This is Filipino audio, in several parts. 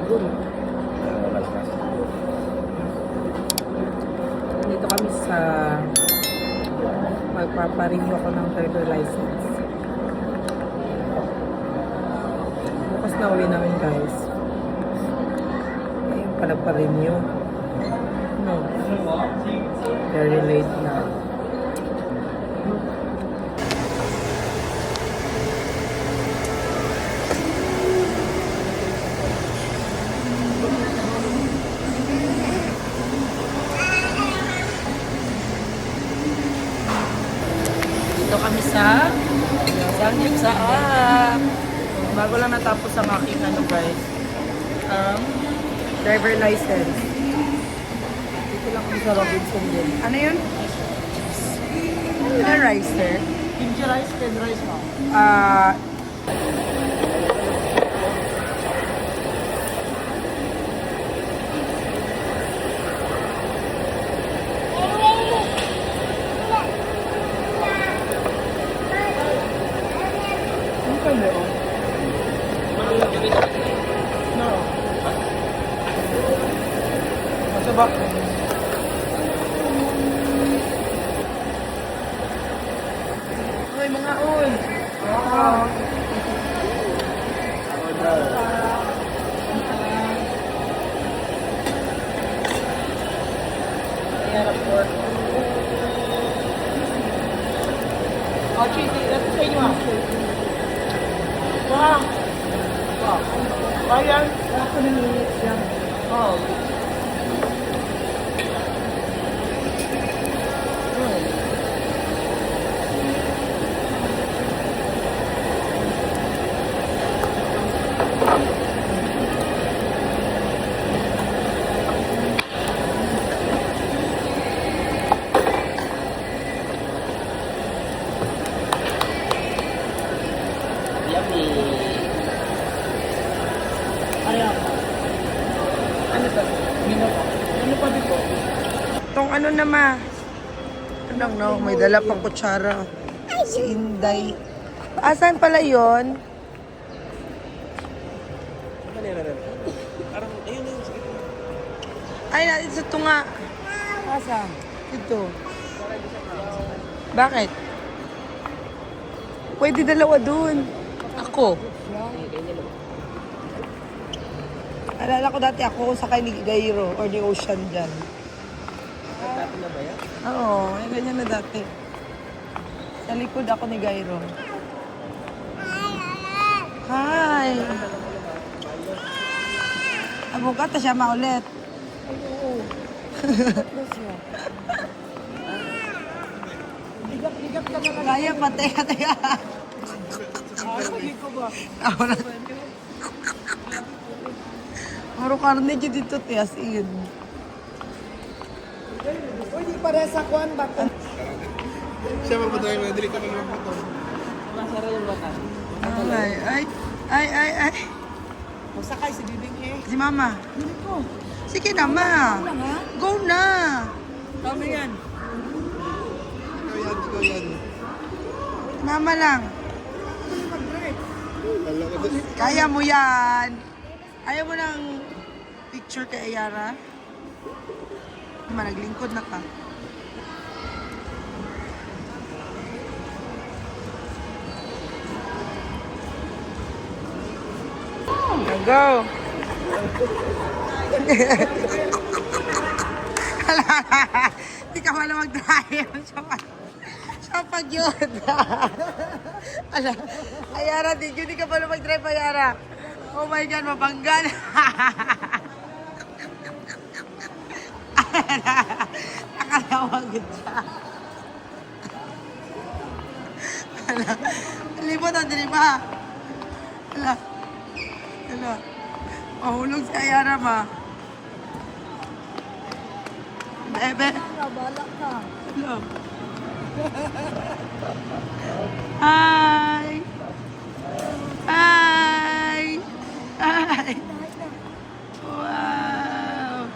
dun. Dito kami sa magpaparenew ako ng driver license. Bukas na uwi namin guys. Ayun pala pa-renew. No. Very late na. Dito kami sa Sangyup sa bago lang natapos ang aking ano guys, driver license. Dito lang kami sa Robinson din. Ano yun? Ano rice sir? Kimchi rice, red rice mo. Ano ka meron? No. Masa ba? Uy, mga uy. Oh, cheesy. That's the you want. Wow. Wow. Ayan. Ako na minutes yan. Oh. Ano to? Ano pa dito? Itong ano naman. Ano no, may dala pang kutsara. Si Inday. Asan pala yon? Ay, natin sa tunga. Asa? Ito. Bakit? Pwede dalawa dun. Ako. Alala ko dati ako sakay ni Gairo or ni Ocean dyan. Dati na ba yan? Oo, may ganyan na dati. Sa likod ako ni Gairo. Hi! Abukata siya maulit. Ligap ka na Kaya pa, teka. ko ba? Ako na. Maro karne dyan dito, as in. Uy, di pare sa kuan ba? Siya magpatuloy mo, dili ka na naman ito. Masara yung bata. Ay. Masakay si Bibing eh. Si Mama. Hindi ko. Sige na, Ma. Go na. Tama yan. Ikaw yan. Mama lang. Kala ko doon. Kaya mo yan. Ayaw mo ng picture kay Ayara? Naglingkod na ka. Go! Hindi ka pala mag-drive. Siya pag yun. Ala, Ayara, hindi ka pala mag-drive, Ayara. Oh my God, mabanggan. Nakalawagod siya. Ala, libot ang diliba. Ala. Mahulog si Ayara, ma. Bebe. Balak ka. Hello. Hi. Hi. Hi. Wow.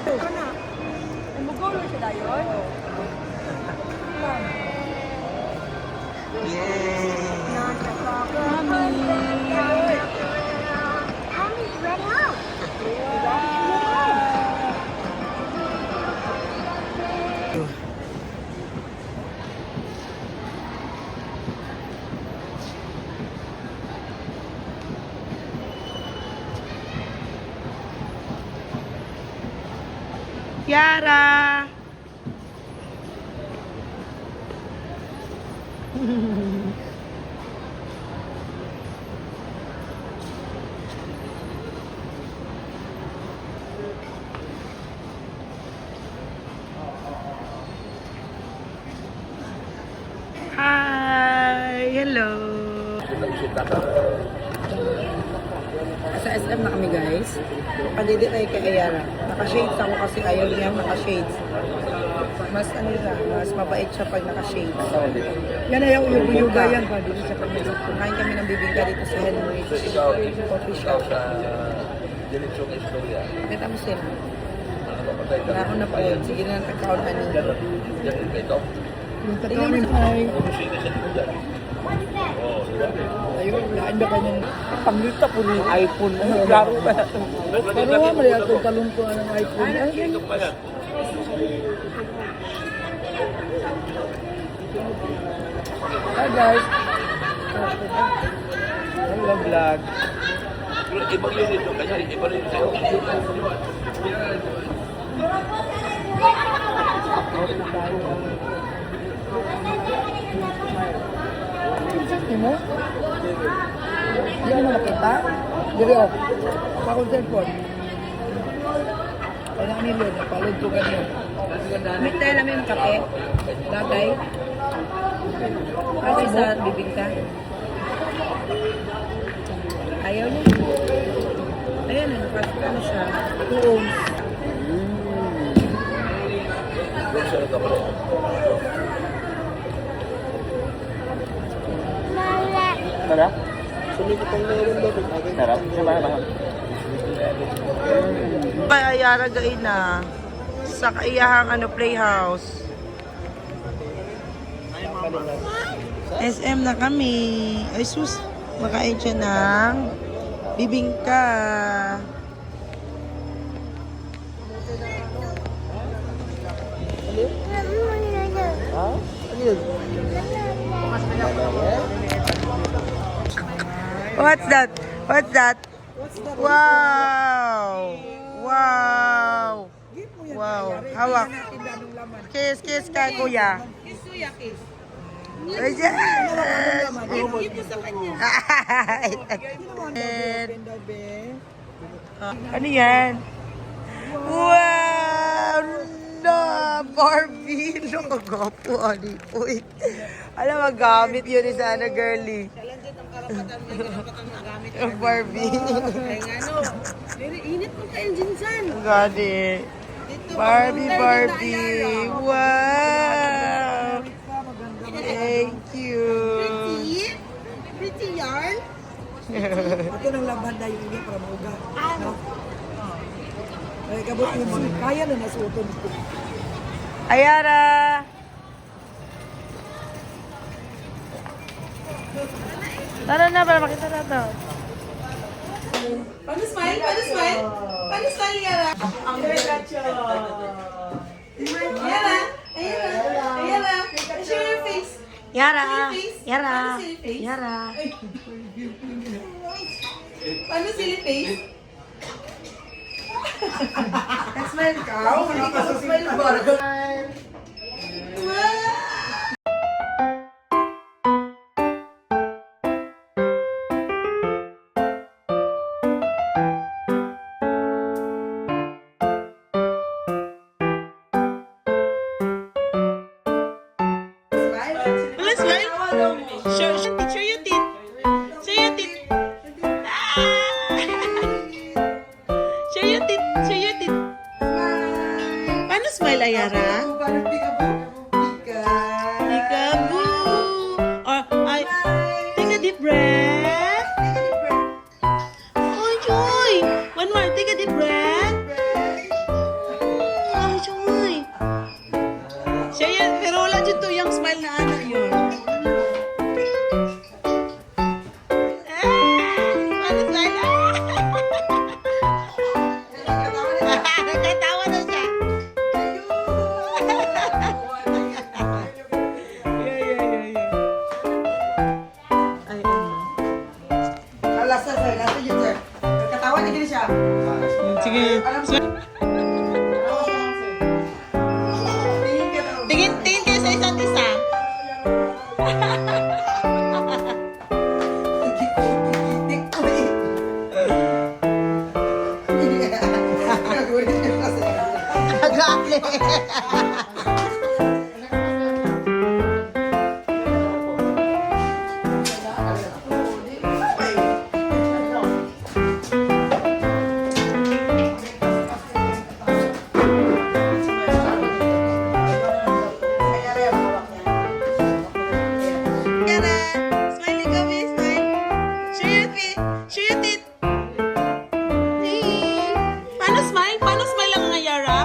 Ikaw na. Ay, magaw Yara! Hi! Hello! Sa SM na kami guys. Pandidi tayo kay Ayara. Naka-shades ako kasi ayaw niya naka-shades. Mas ano na, mas mabait siya pag naka-shades. Yan ay yung yuga yan pa dito sa kanila. Kumain kami ng bibingka dito sa Henry's Coffee Shop. Kita mo sila. Wala ako na po. Sige na ng tagkaon ani. Yung tatawanin ay... Ayun, laan ba kanyang panglita po ng iPhone. Klaro ba? Pero nga, mali ako talong po ng iPhone. Ay, yan. Hi guys. Hello vlog. Ibang unit yung kanya, iba rin sa'yo. Hindi mo? Hindi mo makita? Diri o. Pakong cellphone. Kaya nilo, napalod ko ganyan. May tayo namin yung kape. Bagay. Bagay sa bibingka. Ayaw niya. Ayan, ano siya. 2 ohms. Sarap? Sarap? Kay Ayara gain na. Sa kaiyahang playhouse. SM na kami. Ay sus, makain siya ng bibingka. What's that? What's that? Wow! Wow! Wow! Hawak. Kiss, kiss kay kuya. Kiss kuya, kiss. Ay, yes! Give mo sa kanya. Ano yan? Wow! No! Barbie! Nakagapo, ani. Uy. Alam, magamit yun ni sana, girly. Yung Barbie. Init mo ka engine san. Got it. Barbie, Barbie. Wow! Thank you. Pretty yarn. Ito nang labanda yung inyo para mauga. No? Ay, kabot yung kaya na nasuot ito. Ayara! Tara na, para makita na to. Paano smile? Paano smile? Paano smile, Yara? Ang gacho. Yara! Ayara! Ayara! Show your face. Yara! Yara! Paano silly face? Yara! Paano silly face? Smile ka? Hindi ka sa smile ba? Show your teeth. Show your teeth. Show your teeth. Show your teeth. Paano smile, Ayara? Peekaboo. Or, take a deep breath. Oh, Joy. One more. Take a deep breath. Oh, Joy. Smile ikaw, smile. Show your teeth. Paano smile? Paano smile lang nga, Yara?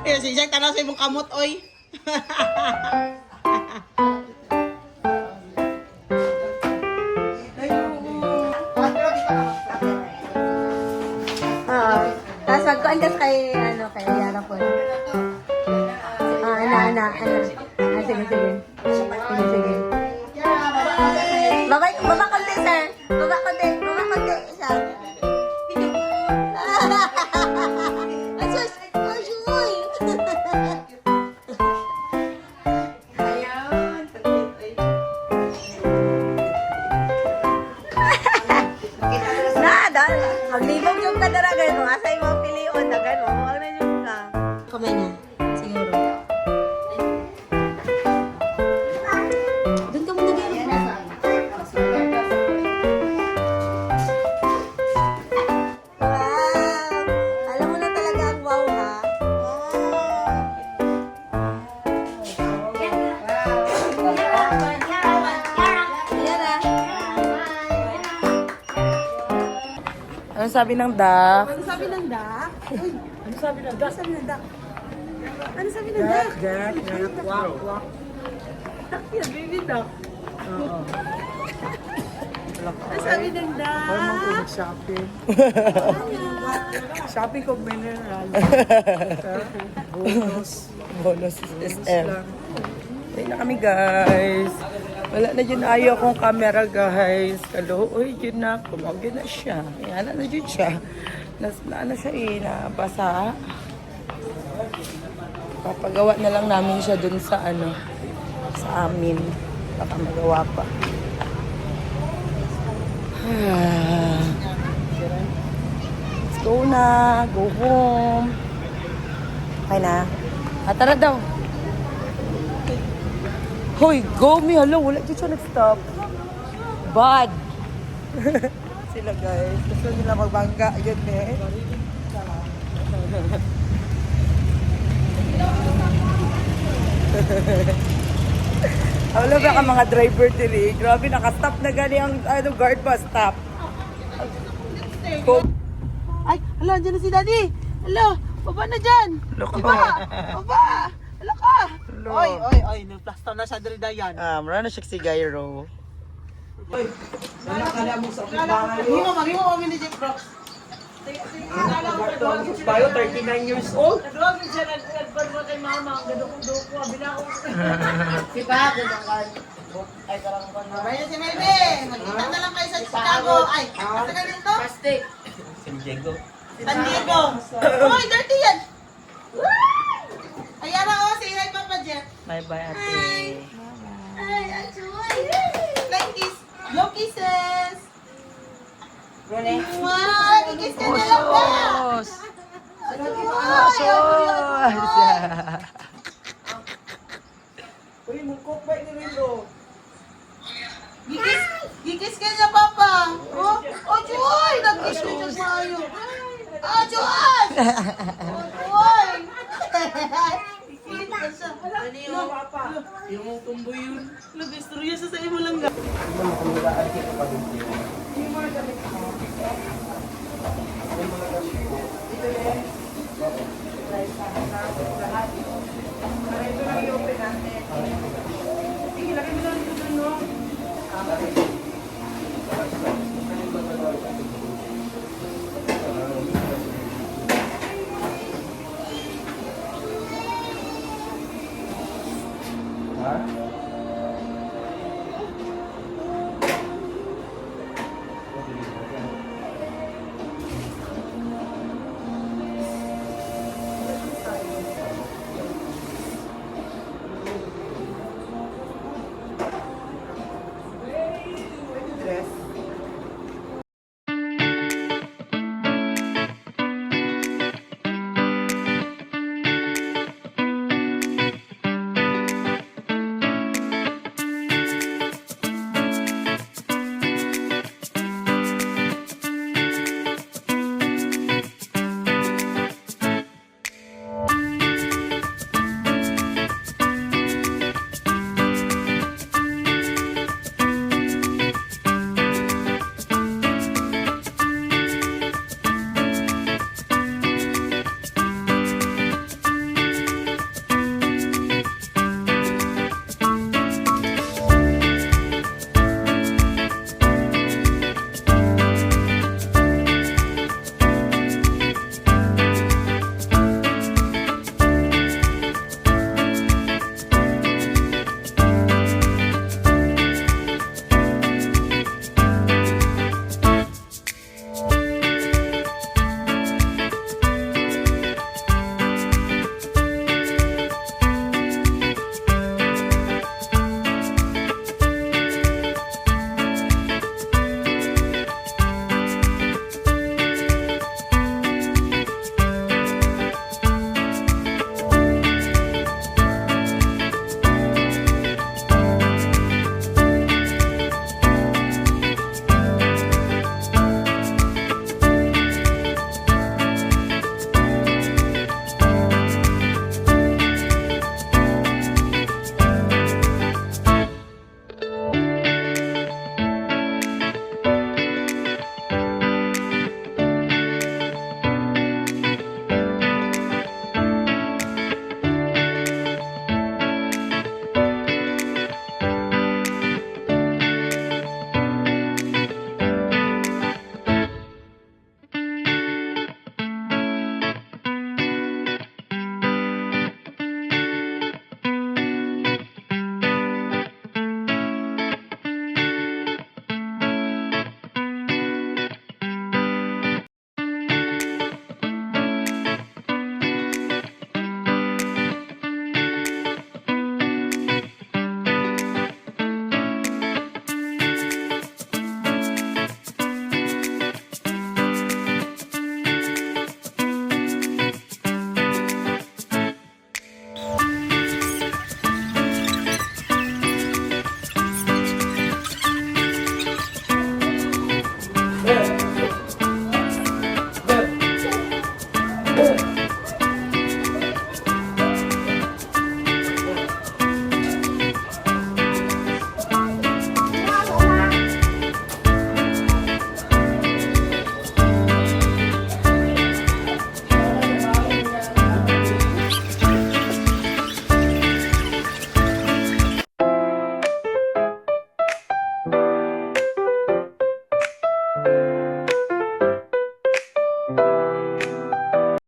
Eh, si Jack, tanaw sa imong kamot, oy. Tapos magkuantas kay, kay Yara po. Ana. Sige. Sige. Baba konti, sir. Baba konti. Isa. Asus! Ajoy! Nada! Maglibog yung kadaragan mo. Asay mo pilion. Dagan mo. Huwag na yung ka. Kamay niya. Siguro. Doon ka muna ganyan. Wow! Alam mo na talaga ang wow, ha? Ano sabi ng duck? Ano sabi ng duck? Ano sabi na, das? Ano sabi ng duck? Ano sabi ng duck? Duck. Yan, baby duck. Oo. Ano sabi ng duck? Parang mag-shopping. Shopping ko mineral. Bonus SM. Ay na kami, guys. Wala na yun ayaw kong camera, guys. Uy, yun na. Kumagin na siya. Yan na yun siya. Ano siya nabasa. Papagawa na lang namin siya dun sa sa amin. Baka magawa pa. Let's go na. Go home. Okay na. Tara daw. Hoy, go me. Hello, wala dito siya nag-stop. Bad. Sila, guys. Gusto nila magbangga. Yun, eh. Wala ba ka mga driver dili? Grabe, nakastop na gani ang guard pa. Stop. Go. Ay, hala, andyan na si Daddy. Hala, baba na dyan. Look. Baba. Hala ka. Hello. Oy, nagplaster na sa dalidayan. Mara na siya si Gyro. Maghimo kami ni Jeff Brooks. Bayo, 39 years old. Nagawag siya, nagpadwa kay mama. Ang gadukong-duko, binakong. Si Pa, gadukong. Ay, karang ko na. Bayan si Melvin. Magkita na lang kayo sa Chicago. Ay, asa ka dito? San Diego. San Diego. Uy, dirty yan. Ayan na, say hi, Papa Jeff. Bye-bye, ate. Ay, achoy. Like kiss. Blow kisses. Wow, kikiss ka na lang ba? Uy, mungkok ba ni Rindo? Gikis ka na, Papa. Oh, Joy! Nag-kiss ka na sa'yo. Joy! Joy! Kiss ka siya. Ano yung Papa? Yung tumboy yun. Nag-istorya sa sa'yo mo lang ga. Ha?